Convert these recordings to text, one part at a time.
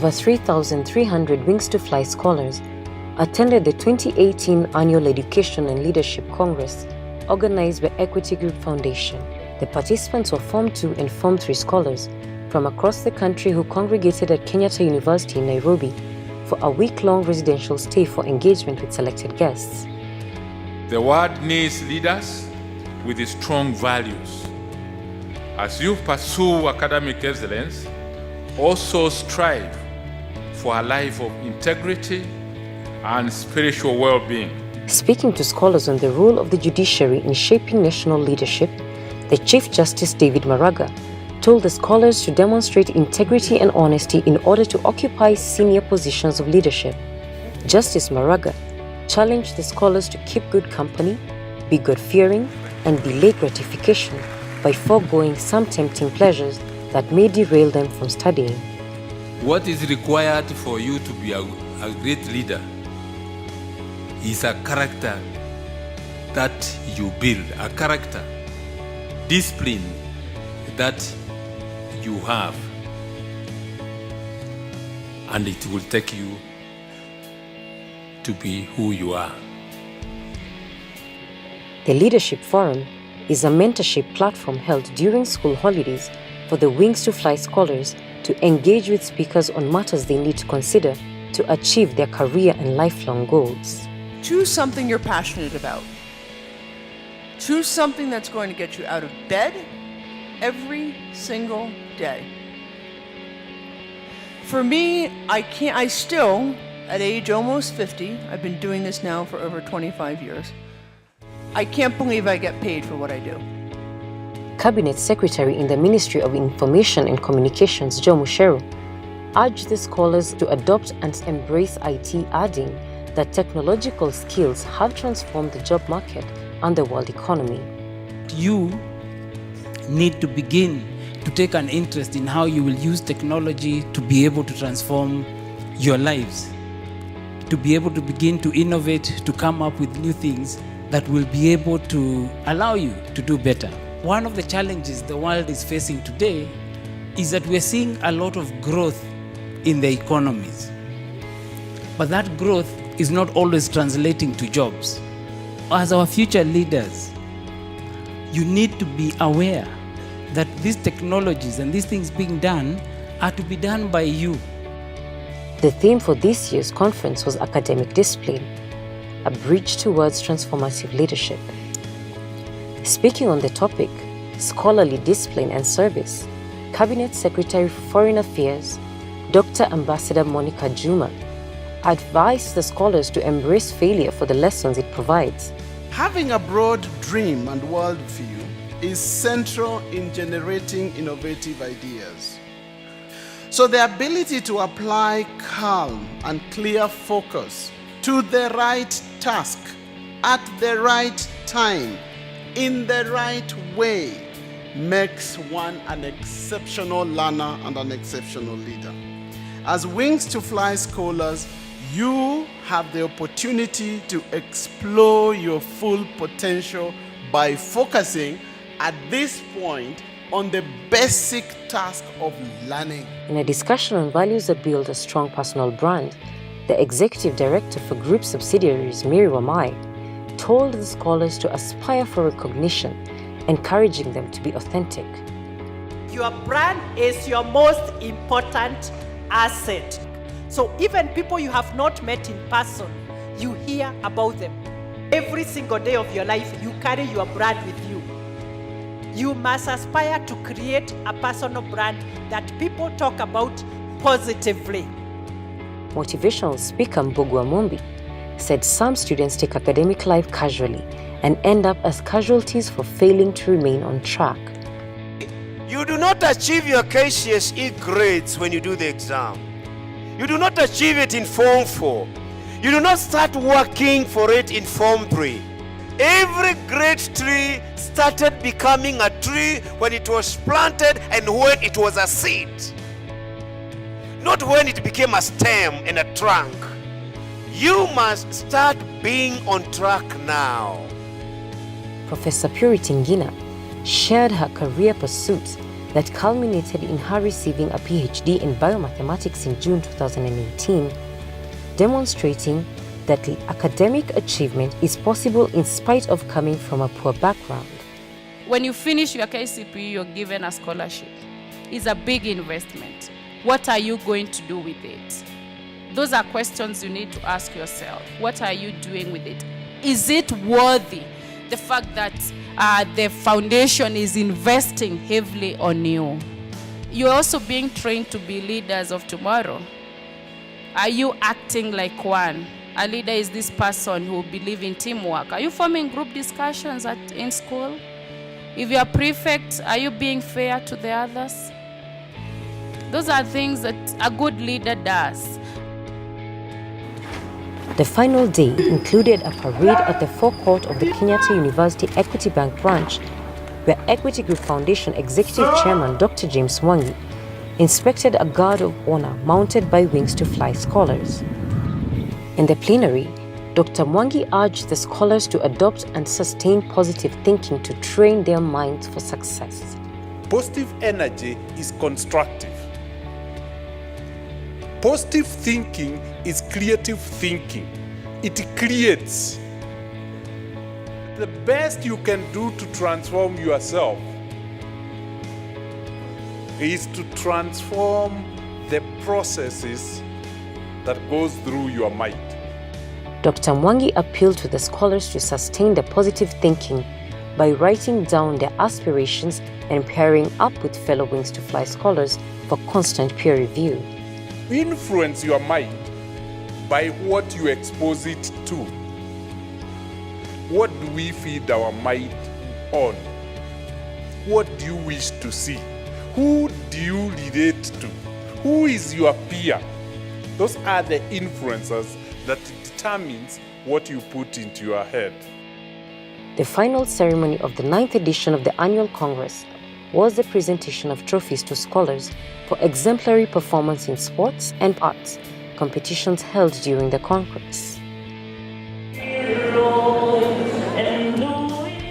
over 3,300 Wings to Fly scholars attended the 2018 Annual Education and Leadership Congress organized by Equity Group Foundation. The participants were Form 2 and Form 3 scholars from across the country who congregated at Kenyatta University in Nairobi for a week-long residential stay for engagement with selected guests. The world needs leaders with strong values. As you pursue academic excellence, also strive for a life of integrity and spiritual well-being. Speaking to scholars on the role of the judiciary in shaping national leadership, the Chief Justice David Maraga told the scholars to demonstrate integrity and honesty in order to occupy senior positions of leadership. Justice Maraga challenged the scholars to keep good company, be God-fearing, and delay gratification by foregoing some tempting pleasures that may derail them from studying. What is required for you to be a great leader is a character that you build, a character, discipline that you have, and it will take you to be who you are. The Leadership Forum is a mentorship platform held during school holidays for the Wings to Fly scholars to engage with speakers on matters they need to consider to achieve their career and lifelong goals. Choose something you're passionate about. Choose something that's going to get you out of bed every single day. For me, I still, at age almost 50, I've been doing this now for over 25 years. I can't believe I get paid for what I do. Cabinet Secretary in the Ministry of Information and Communications, Mucheru, urged the scholars to adopt and embrace IT, adding that technological skills have transformed the job market and the world economy. You need to begin to take an interest in how you will use technology to be able to transform your lives, to be able to begin to innovate, to come up with new things that will be able to allow you to do better. One of the challenges the world is facing today is that we're seeing a lot of growth in the economies. But that growth is not always translating to jobs. As our future leaders, you need to be aware that these technologies and these things being done are to be done by you. The theme for this year's conference was academic discipline, a bridge towards transformative leadership. Speaking on the topic, scholarly discipline and service, Cabinet Secretary for Foreign Affairs, Dr. Ambassador Monica Juma, advised the scholars to embrace failure for the lessons it provides. Having a broad dream and worldview is central in generating innovative ideas. So the ability to apply calm and clear focus to the right task at the right time in the right way makes one an exceptional learner and an exceptional leader. As Wings to Fly scholars, you have the opportunity to explore your full potential by focusing at this point on the basic task of learning. In a discussion on values that build a strong personal brand, the Executive Director for Group Subsidiaries, Mary Wamai, told the scholars to aspire for recognition, encouraging them to be authentic. Your brand is your most important asset. So even people you have not met in person, you hear about them. Every single day of your life, you carry your brand with you. You must aspire to create a personal brand that people talk about positively. Motivational speaker Mbogwa Mumbi said some students take academic life casually and end up as casualties for failing to remain on track. You do not achieve your KCSE grades when you do the exam. You do not achieve it in Form 4. You do not start working for it in Form 3. Every great tree started becoming a tree when it was planted and when it was a seed. Not when it became a stem and a trunk. You must start being on track now. Professor Purity Ngina shared her career pursuits that culminated in her receiving a PhD in biomathematics in June 2018, demonstrating that academic achievement is possible in spite of coming from a poor background. When you finish your KCPE, you're given a scholarship. It's a big investment. What are you going to do with it? Those are questions you need to ask yourself. What are you doing with it? Is it worthy? The fact that the foundation is investing heavily on you. You're also being trained to be leaders of tomorrow. Are you acting like one? A leader is this person who believes in teamwork. Are you forming group discussions in school? If you are prefect, are you being fair to the others? Those are things that a good leader does. The final day included a parade at the forecourt of the Kenyatta University Equity Bank branch, where Equity Group Foundation Executive Chairman Dr. James Mwangi inspected a guard of honor mounted by Wings to Fly scholars. In the plenary, Dr. Mwangi urged the scholars to adopt and sustain positive thinking to train their minds for success. Positive energy is constructive. Positive thinking is creative thinking. It creates. The best you can do to transform yourself is to transform the processes that goes through your mind. Dr. Mwangi appealed to the scholars to sustain the positive thinking by writing down their aspirations and pairing up with fellow Wings to Fly scholars for constant peer review. Influence your mind by what you expose it to. What do we feed our mind on? What do you wish to see? Who do you relate to? Who is your peer? Those are the influencers that determines what you put into your head. The final ceremony of the 9th edition of the annual Congress was the presentation of trophies to scholars for exemplary performance in sports and arts competitions held during the Congress.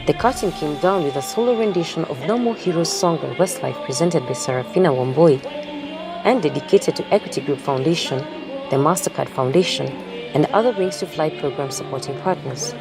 The curtain came down with a solo rendition of No More Heroes song by Westlife presented by Serafina Wamboi and dedicated to Equity Group Foundation, the MasterCard Foundation, and other Wings to Fly program supporting partners.